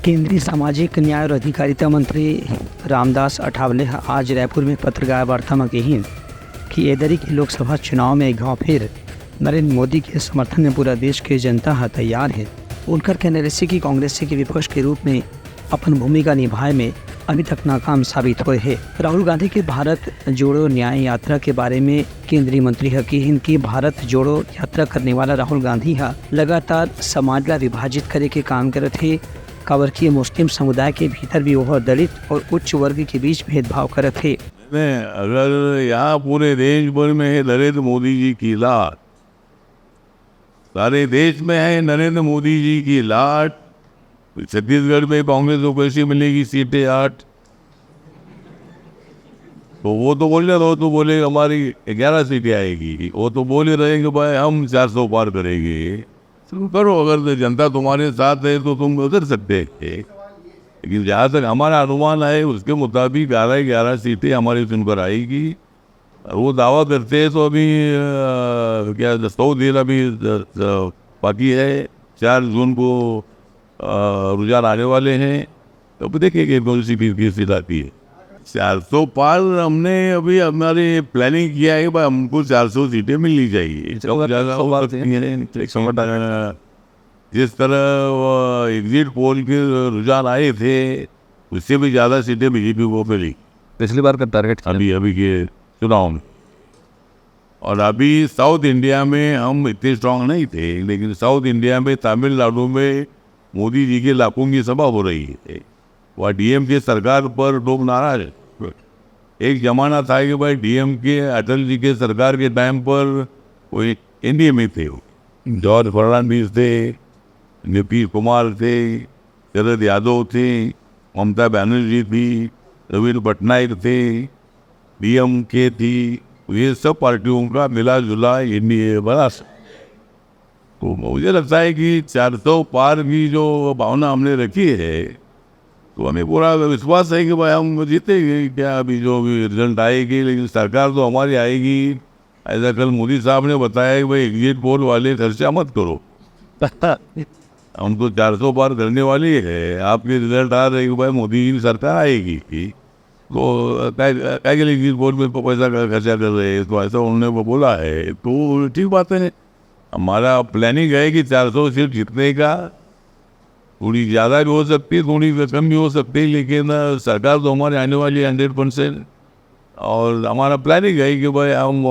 केंद्रीय सामाजिक न्याय और अधिकारिता मंत्री रामदास अठावले आज रायपुर में पत्रकार वार्ता में कही कि एदरी के लोकसभा चुनाव में एक गाँव फिर नरेंद्र मोदी के समर्थन में पूरा देश की जनता तैयार है। उनका कहना है कि कांग्रेस के विपक्ष के रूप में अपन भूमिका निभाए में अभी तक नाकाम साबित हुए हैं। राहुल गांधी के भारत जोड़ो न्याय यात्रा के बारे में केंद्रीय मंत्री हकीन की भारत जोड़ो यात्रा करने वाला राहुल गांधी लगातार समाज का विभाजित करे के काम करते थे। कावर की मुस्लिम समुदाय के भीतर भी वह दलित और उच्च वर्ग के बीच भेदभाव करते थे। अगर यहाँ पूरे देश भर में है नरेंद्र मोदी जी की लाट, सारे देश में है नरेंद्र मोदी जी की लाट। छत्तीसगढ़ में कांग्रेस को कैसी मिलेगी सीटें 8, तो वो तो बोले हमारी 11 सीटें आएगी। वो तो बोले रहे कि भाई हम 400 पार करेंगे। तुम करो, अगर जनता तुम्हारे साथ है तो तुम उतर सकते हैं। लेकिन जहाँ तक हमारा अनुमान है उसके मुताबिक 11 सीटें हमारी चुनकर आएगी। वो दावा करते हैं तो अभी क्या 100 दिन अभी बाकी है। 4 जून को रुझान आने वाले हैं, तो देखेंगे कौन सी सीट आती है। 400 पार हमने अभी हमारी प्लानिंग किया है भाई, हमको 400 सीटें मिलनी चाहिए। जिस तरह एग्जिट पोल के रुझान आए थे उससे भी ज़्यादा सीटें बीजेपी को मिली पिछली बार का टारगेट अभी के चुनाव में। और अभी साउथ इंडिया में हम इतने स्ट्रांग नहीं थे, लेकिन साउथ इंडिया में तमिलनाडु में मोदी जी के लाखों की सभा हो रही है। वह डीएमके सरकार पर लोग नाराज है। एक जमाना था कि भाई डीएमके अटल जी के सरकार के टाइम पर कोई एनडीए में थे, जॉर्ज फर्नांडिस थे, नीतीश कुमार थे, शरद यादव थे, ममता बनर्जी थी, रवींद्र पटनायक थे, डीएमके थी। ये सब पार्टियों का मिला जुला एनडीए बना। तो मुझे लगता है कि 400 पार की जो भावना हमने रखी है, तो हमें पूरा विश्वास है कि भाई हम जीतेंगे। क्या अभी जो भी रिजल्ट आएगी, लेकिन सरकार तो हमारी आएगी। ऐसा कल मोदी साहब ने बताया कि भाई एग्जिट पोल वाले खर्चा मत करो। हम तो 400 पार करने वाली है। आपके रिजल्ट आ रहे कि भाई मोदी जी की सरकार आएगी, तो क्या के लिए एग्जिट पोल में पैसा खर्चा कर रहे हैं, तो ऐसा उन्होंने बोला है। तो ठीक बात है। हमारा प्लानिंग है कि 400 सीट जीतने का। थोड़ी ज़्यादा भी हो सकती है, थोड़ी कम भी हो सकती है, लेकिन सरकार तो हमारे आने वाली 100%। और हमारा प्लानिंग है कि भाई हम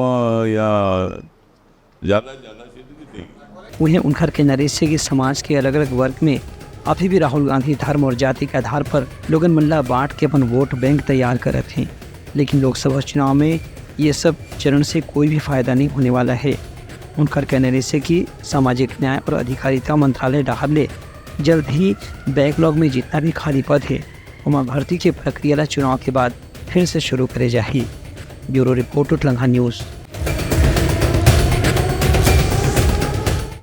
ज़्यादा सीटें जीतेंगे। उन्हें उनका कहना है कि समाज के अलग अलग वर्ग में अभी भी राहुल गांधी धर्म और जाति के आधार पर लोगन मल्ला बांट के अपन वोट बैंक तैयार कर थे। लेकिन लोकसभा चुनाव में ये सब चरण से कोई भी फायदा नहीं होने वाला है। उनका कहना है कि सामाजिक न्याय और अधिकारिता मंत्रालय डाहले जल्द ही बैकलॉग में जितना भी खाली पद है वहाँ भर्ती की प्रक्रिया चुनाव के बाद फिर से शुरू करे जाए। Bureau report, Telangana news.